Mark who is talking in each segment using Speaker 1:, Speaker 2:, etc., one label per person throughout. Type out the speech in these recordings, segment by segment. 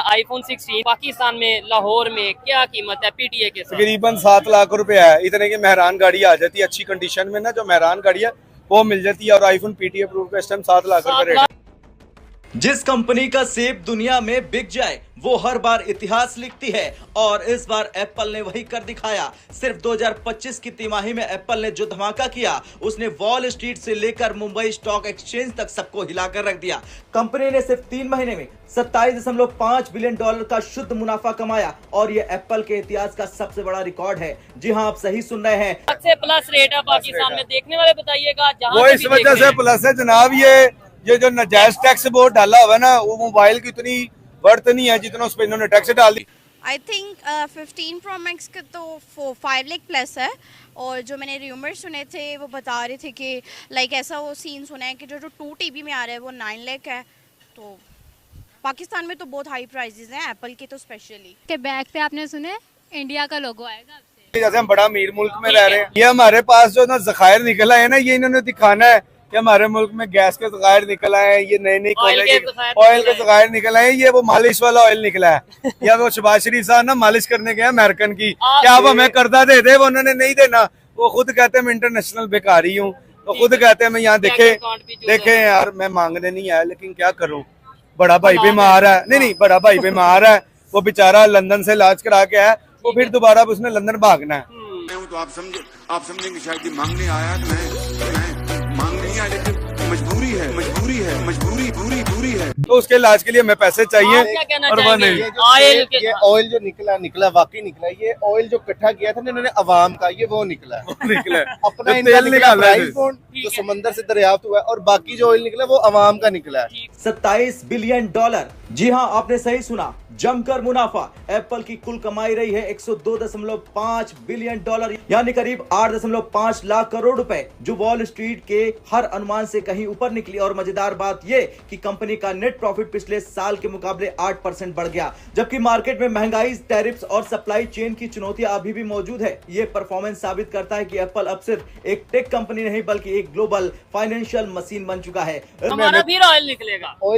Speaker 1: IPhone 16 Pakistan में लाहौर में क्या कीमत है पीटीए के साथ?
Speaker 2: तकरीबन 7 लाख रुपए है। इतने की मेहरान गाड़ी आ जाती है अच्छी कंडीशन में ना, जो मेहरान गाड़ी है वो मिल जाती है। और आईफोन पीटीए प्रूफ का इस टाइम 7 लाख रुपए रेट है।
Speaker 3: जिस कंपनी का सेब दुनिया में बिक जाए वो हर बार इतिहास लिखती है और इस बार एप्पल ने वही कर दिखाया। सिर्फ 2025 की तिमाही में एप्पल ने जो धमाका किया उसने वॉल स्ट्रीट से लेकर मुंबई स्टॉक एक्सचेंज तक सबको हिलाकर रख दिया। कंपनी ने सिर्फ 3 महीने में 27.5 बिलियन डॉलर का शुद्ध मुनाफा कमाया और ये एप्पल के इतिहास का सबसे बड़ा रिकॉर्ड है। जी हाँ, आप सही सुन रहे हैं।
Speaker 1: सबसे प्लस रेट है पाकिस्तान में, देखने वाले बताइएगा।
Speaker 2: वो इस वजह से प्लस है जनाब, ये जो नाजायज टैक्स बोर्ड डाला हुआ है ना, वो मोबाइल की उतनी वर्थ नहीं है जितना उस पर इन्होंने टैक्स डाल दी।
Speaker 4: आई थिंक 15 Pro Max का तो 5 लाख प्लस है। और जो मैंने र्यूमर सुने थे वो बता रहे थे कि लाइक ऐसा वो सीन सुना है कि जो 2 TB में आ रहा है वो 9 लाख है। तो पाकिस्तान में तो बहुत हाई प्राइसेस हैं एप्पल के, तो स्पेशली
Speaker 5: के बैग पे आपने सुने इंडिया का लोगो आएगा आपसे।
Speaker 2: जैसे हम बड़ा अमीर मुल्क में रह रहे हैं, ये हमारे पास जो ना जखायर निकला है ना, ये इन्होंने दिखाना है कि हमारे मुल्क में गैस के जखायर निकल आए हैं, ये नई नई ऑयल के जखायर निकल आए हैं, ये वो मालिश वाला ऑयल निकला है। या वो शहबाज शरीफ साहब ना मालिश करने गए अमेरिकन की, क्या आप हमें कर्जा दे दे, वो उन्होंने नहीं देना। वो खुद कहते हैं मैं इंटरनेशनल बेकारी हूँ, तो खुद कहते हैं मैं यहाँ देखे यार मैं मांगने नहीं आया, लेकिन क्या करूँ, बड़ा भाई बीमार है। नहीं, बड़ा भाई बीमार है, वो बेचारा लंदन से इलाज करा के आया, वो फिर दोबारा उसने लंदन भागना है।
Speaker 6: तो आप समझेंगे शायद मांगने आया, तो मैं मांग नहीं आया, लेकिन मजबूरी है।
Speaker 2: तो उसके इलाज के लिए हमें पैसे चाहिए और वो नहीं।
Speaker 7: ये ऑयल जो निकला वाकई निकला। ये ऑयल जो इकट्ठा किया था ना इन्होंने अवाम का, ये वो निकला अपना तेल निकाला जो समंदर से दरियाफ्त हुआ है, और बाकी जो ऑयल निकला वो अवाम का निकला है।
Speaker 3: 27 बिलियन डॉलर। जी हाँ, आपने सही सुना, जमकर मुनाफा। एप्पल की कुल कमाई रही है 102.5 बिलियन डॉलर, यानी करीब 8.5 लाख करोड़ रुपए, जो वॉल स्ट्रीट के हर अनुमान से कहीं ऊपर निकली। और मजेदार बात यह कि कंपनी का नेट प्रॉफिट पिछले साल के मुकाबले 8% बढ़ गया। जबकि मार्केट में महंगाई, टैरिफ्स और सप्लाई चेन की चुनौतियां अभी भी मौजूद है। ये परफॉर्मेंस साबित करता है कि एप्पल अब सिर्फ एक टेक कंपनी नहीं बल्कि एक ग्लोबल फाइनेंशियल मशीन बन चुका है।
Speaker 1: हमारा फिर ऑयल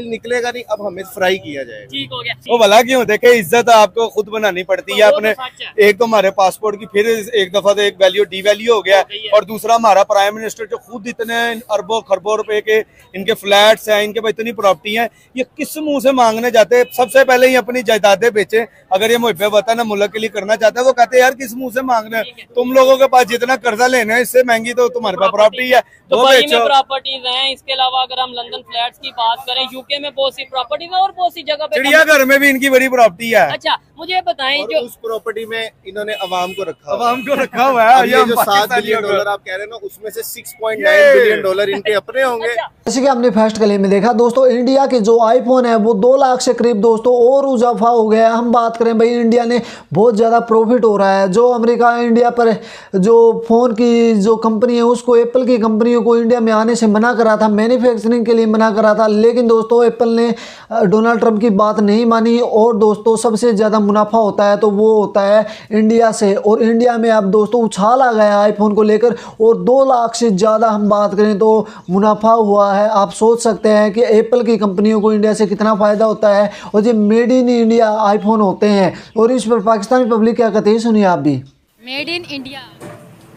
Speaker 7: निकलेगा नहीं, अब हमें फ्राई किया जाएगा।
Speaker 1: ठीक हो गया।
Speaker 2: वो भला क्यों, देखे इज्जत आपको खुद बनानी पड़ती है अपने। एक तो हमारे पासपोर्ट की फिर एक दफा तो एक वैल्यू डी वैल्यू हो गया, और दूसरा हमारा प्राइम मिनिस्टर जो खुद इतने अरबों खरबों रुपए के इनके फ्लैट्स हैं, इनके पास इतनी प्रॉपर्टी है, ये किस मुंह से मांगने जाते हैं? सबसे पहले ही अपनी जायदादें बेचे। अगर ये मुहब्बे वतन है, मुल्क के लिए करना चाहता है, वो कहते हैं यार किस मुंह से मांगना है, तुम लोगों के पास जितना कर्जा लेना है इससे महंगी तो तुम्हारे पास प्रॉपर्टी है, वो बेचो।
Speaker 1: प्रॉपर्टीज हैं। इसके अलावा अगर हम लंदन फ्लैट्स की बात करें, यूके में बहुत सी प्रॉपर्टीज है और बहुत सी जगह पे
Speaker 2: चिड़ियाघर में भी इनकी बड़ी प्रॉपर्टी है।
Speaker 1: अच्छा, मुझे बताएं, जो
Speaker 7: उस प्रॉपर्टी में इन्होंने अवाम को रखा
Speaker 2: हुआ है।
Speaker 7: ये जो 7 बिलियन डॉलर आप कह रहे हैं ना, उसमें से 6.9 बिलियन डॉलर इनके अपने होंगे।
Speaker 8: जैसे कि हमने फर्स्ट क्लिप में देखा दोस्तों, इंडिया के जो आईफोन है वो 2 लाख से करीब दोस्तों और इजाफा हो गया है। हम बात करें भाई, इंडिया ने बहुत ज़्यादा प्रॉफिट हो रहा है। जो अमेरिका इंडिया पर जो फ़ोन की जो कंपनी है उसको, एप्पल की कंपनियों को इंडिया में आने से मना करा था, मैन्युफैक्चरिंग के लिए मना करा था, लेकिन दोस्तों एप्पल ने डोनाल्ड ट्रंप की बात नहीं मानी। और दोस्तों सबसे ज़्यादा मुनाफा होता है तो वो होता है इंडिया से, और इंडिया में अब दोस्तों उछाल आ गया आईफोन को लेकर, और 2 लाख से ज़्यादा हम बात करें तो मुनाफा हुआ है। आप सोच सकते हैं कि एप्पल की कंपनियों को इंडिया से कितना फ़ायदा होता है, और ये मेड इन इंडिया आईफोन होते हैं। और इस पर पाकिस्तानी पब्लिक क्या कहते हैं सुनिए आप भी।
Speaker 5: मेड इन इंडिया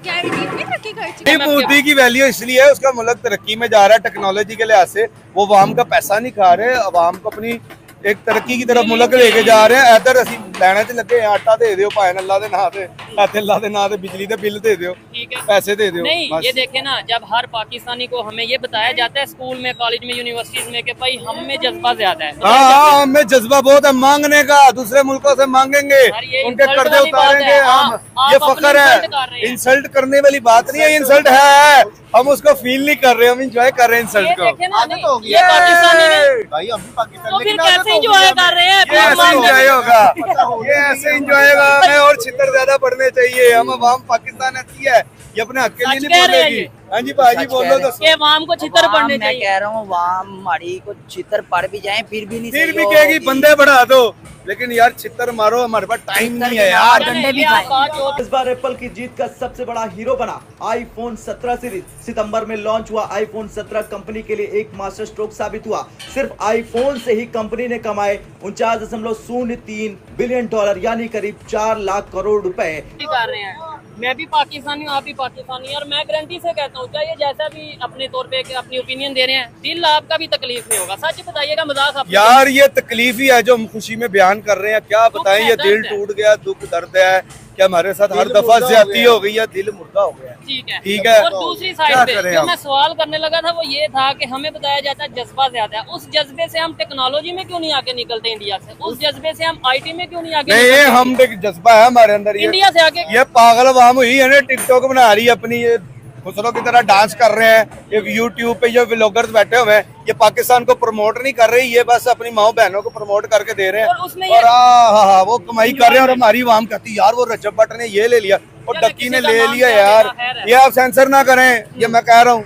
Speaker 4: क्या तरक्की कर चुकी है?
Speaker 2: मोदी की वैल्यू इसलिए है, उसका मुल्क तरक्की में जा रहा है टेक्नोलॉजी के लिहाज से। वो अवाम का पैसा नहीं खा रहे, अवाम को अपनी एक तरक्की की तरफ मुल्क लेके जा रहे हैं। इधर असि लैने च लगे हैं, आटा दे दो भाई अल्लाह दे नाम ते, अल्लाह दे नाम ते बिजली दे बिल दे दो, पैसे दे दो।
Speaker 1: नहीं, ये देखे ना, जब हर पाकिस्तानी को हमें ये बताया जाता है स्कूल में, कॉलेज में, यूनिवर्सिटीज में कि भाई हम में जज्बा ज्यादा है।
Speaker 2: हाँ, हमें जज्बा बहुत है मांगने का, दूसरे मुल्कों से मांगेंगे, उनके कर्जे उतारेंगे। हम ये फख्र है, इंसल्ट करने वाली बात नहीं है, इंसल्ट है, हम उसको फील नहीं कर रहे, हम इंजॉय कर रहे हैं इंसल्ट को।
Speaker 1: ये पाकिस्तानी
Speaker 7: भाई हम भी पाकिस्तान
Speaker 1: तो फिर कैसे इंजॉय कर रहे हैं?
Speaker 2: ऐसे इंजॉय होगा, ये ऐसे इंजॉय होगा। हमें और छितर ज्यादा बढ़ने चाहिए। हम अवाम पाकिस्तान अच्छी है, ये अपने हक के लिए नहीं बोलेगी। हाँ जी भाजी बोलो तो।
Speaker 1: ये अवाम को छितर पड़ने चाहिए।
Speaker 9: मैं कह रहा हूँ अवाम हमारी को छितर पड़ भी जाए फिर भी नहीं,
Speaker 2: फिर भी कहेगी बंदे बढ़ा दो, लेकिन यार छितर मारो, हमारे पास टाइम नहीं है यार।
Speaker 3: इस बार एप्पल की जीत का सबसे बड़ा हीरो बना आईफोन 17 सीरीज। सितंबर में लॉन्च हुआ आईफोन 17 कंपनी के लिए एक मास्टर स्ट्रोक साबित हुआ। सिर्फ आईफोन से ही कंपनी ने कमाए 49.03 बिलियन डॉलर यानी करीब 4 लाख करोड़ रुपए।
Speaker 1: कर रहे हैं, मैं भी पाकिस्तानी हूँ, आप भी पाकिस्तानी, और मैं गारंटी से कहता हूँ चाहे जैसा भी अपने तौर पे अपनी ओपिनियन दे रहे हैं, दिल आपका भी तकलीफ नहीं होगा। सच बताइएगा, मजाक आप
Speaker 2: यार ये तकलीफ ही है जो हम खुशी में बयान कर रहे हैं। क्या बताएं, ये दिल टूट गया, दुख दर्द है कि हमारे साथ हर दफा ज्यादती हो गई है, दिल मुर्दा हो गया। ठीक है।
Speaker 1: और दूसरी साइड पे जो मैं सवाल करने लगा था वो ये था कि हमें बताया जाता है जज्बा ज्यादा है। उस जज्बे से हम टेक्नोलॉजी में क्यों नहीं आगे निकलते इंडिया से? उस जज्बे से हम आईटी में क्यों नहीं आगे
Speaker 2: नहीं, हम जज्बा है हमारे अंदर,
Speaker 1: इंडिया से आगे।
Speaker 2: ये पागल अवाम हुई है ना, टिकटॉक बना रही है अपनी, ये खुसरों की तरह डांस कर रहे हैं, ये यूट्यूब पे जो व्लॉगर्स बैठे हुए हैं, ये पाकिस्तान को प्रमोट नहीं कर रही, ये बस अपनी माओ बहनों को प्रमोट करके दे रहे हैं। और हाँ, वो कमाई कर रहे हैं। और हमारी आवाम कहती यार वो रजब भट्ट ने ये ले लिया और डक्की ने ले लिया। यार ये आप सेंसर ना करें, ये मैं कह रहा हूँ,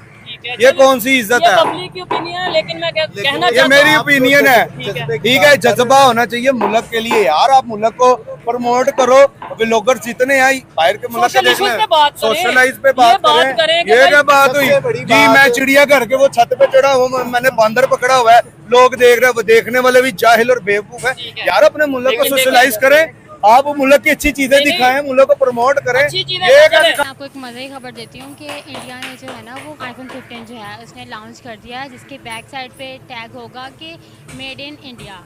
Speaker 2: ये कौन सी इज्जत है?
Speaker 1: पब्लिक की ओपिनियन है, लेकिन मैं कहना
Speaker 2: ये मेरी ओपिनियन है। ठीक है, जज्बा होना चाहिए मुल्क के लिए यार। आप मुल्क को प्रमोट करो, व्लॉगर्स जितने हैं बाहर के मुल्क के देख लें, सोशलाइज पे बात करें। ये क्या बात हुई जी? मैं चिड़ियाघर के वो छत पे चढ़ा हूँ, मैंने बंदर पकड़ा हुआ है, लोग देख रहे हैं, देखने वाले भी जाहिल और बेवकूफ है। यार अपने मुल्क को सोशलाइज करें, आप मुल्क की अच्छी चीजें दिखाएं, मुल्क को प्रमोट करें।
Speaker 5: मैं आपको एक मजे की खबर देती हूँ कि इंडिया ने जो है ना वो आईफोन 15 जो है उसने लॉन्च कर दिया है, जिसके बैक साइड पे टैग होगा कि मेड इन इंडिया।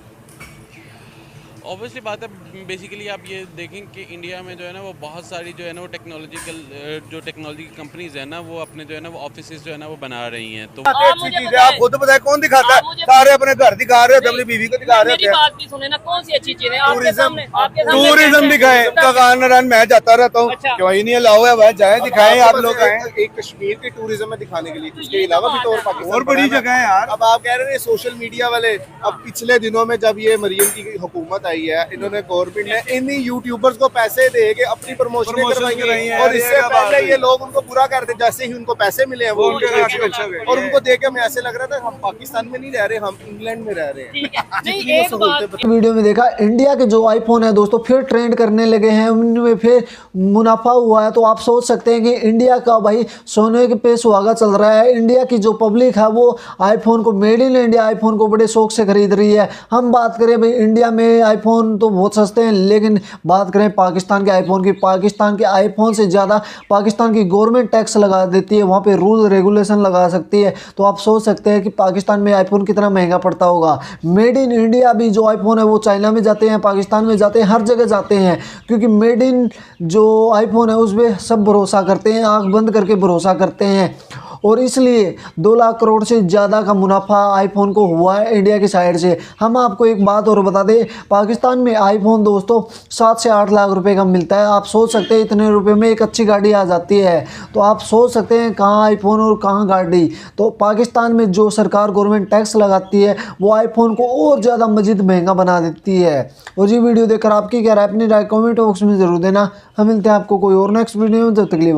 Speaker 9: ऑब्वियसली बात है, बेसिकली आप ये देखें कि इंडिया में जो है ना वो बहुत सारी जो है ना वो टेक्नोलॉजी की कंपनीज है ना, वो अपने जो है ना वो ऑफिसेज जो है ना वो बना रही हैं। तो
Speaker 2: अच्छी चीज है, आप खुद बताए कौन दिखाता है? सारे अपने घर दिखा रहे हो, अपनी बीवी को दिखा रहे
Speaker 1: हो। कौन सी अच्छी चीज है?
Speaker 2: टूरिज्म दिखाए, रन मैं जाता रहता हूँ, क्यों नहीं अलाउ है वह जाए, दिखाए आप लोग आए
Speaker 7: एक कश्मीर के टूरिज्म में दिखाने के लिए। उसके अलावा भी तो
Speaker 2: और बड़ी जगह है यार।
Speaker 7: अब आप कह रहे हैं सोशल मीडिया वाले, अब पिछले दिनों में जब ये मरियम की हुकूमत आई है, इन्होंने गवर्नमेंट ने इन यूट्यूबर्स को पैसे दे के अपनी प्रमोशन करवाई है। और इससे पहले ये लोग उनको बुरा करते, जैसे ही उनको पैसे मिले हैं वो और उनको देख के हमें ऐसे लग रहा था हम पाकिस्तान में नहीं रह रहे, हम इंग्लैंड में रह रहे हैं।
Speaker 8: वीडियो में देखा इंडिया के जो आईफोन है दोस्तों फिर ट्रेंड करने लगे हैं, उनमें फिर मुनाफा हुआ है। तो आप सोच सकते हैं कि इंडिया का भाई सोने के पे सुहागा चल रहा है। इंडिया की जो पब्लिक है वो आईफोन को, मेड इन इंडिया आईफोन को बड़े शौक से खरीद रही है। हम बात करें भाई इंडिया में आईफोन तो बहुत सस्ते हैं, लेकिन बात करें पाकिस्तान के आईफोन की, पाकिस्तान के आईफोन से ज़्यादा पाकिस्तान की गवर्नमेंट टैक्स लगा देती है, वहाँ पे रूल रेगुलेशन लगा सकती है। तो आप सोच सकते हैं कि पाकिस्तान में आईफोन कितना महंगा पड़ता होगा। मेड इन इंडिया भी जो आईफोन है वो चाइना में जाते हैं, पाकिस्तान में जाते हैं, हर जगह जाते हैं, क्योंकि मेड इन जो आईफोन है उस पर सब भरोसा करते हैं, आँख बंद करके भरोसा करते हैं। और इसलिए 2 लाख करोड़ से ज़्यादा का मुनाफा आईफोन को हुआ है इंडिया की साइड से। हम आपको एक बात और बता दें, पाकिस्तान में आईफोन दोस्तों 7 से 8 लाख रुपए का मिलता है। आप सोच सकते हैं इतने रुपए में एक अच्छी गाड़ी आ जाती है। तो आप सोच सकते हैं कहाँ आईफोन और कहाँ गाड़ी। तो पाकिस्तान में जो सरकार गवर्नमेंट टैक्स लगाती है वो आईफोन को और ज़्यादा मजीद महंगा बना देती है। और ये वीडियो देखकर आपकी क्या राय, अपनी राय कॉमेंट बॉक्स में ज़रूर देना। हम मिलते हैं आपको कोई और नेक्स्ट वीडियो में, जब तक के लिए।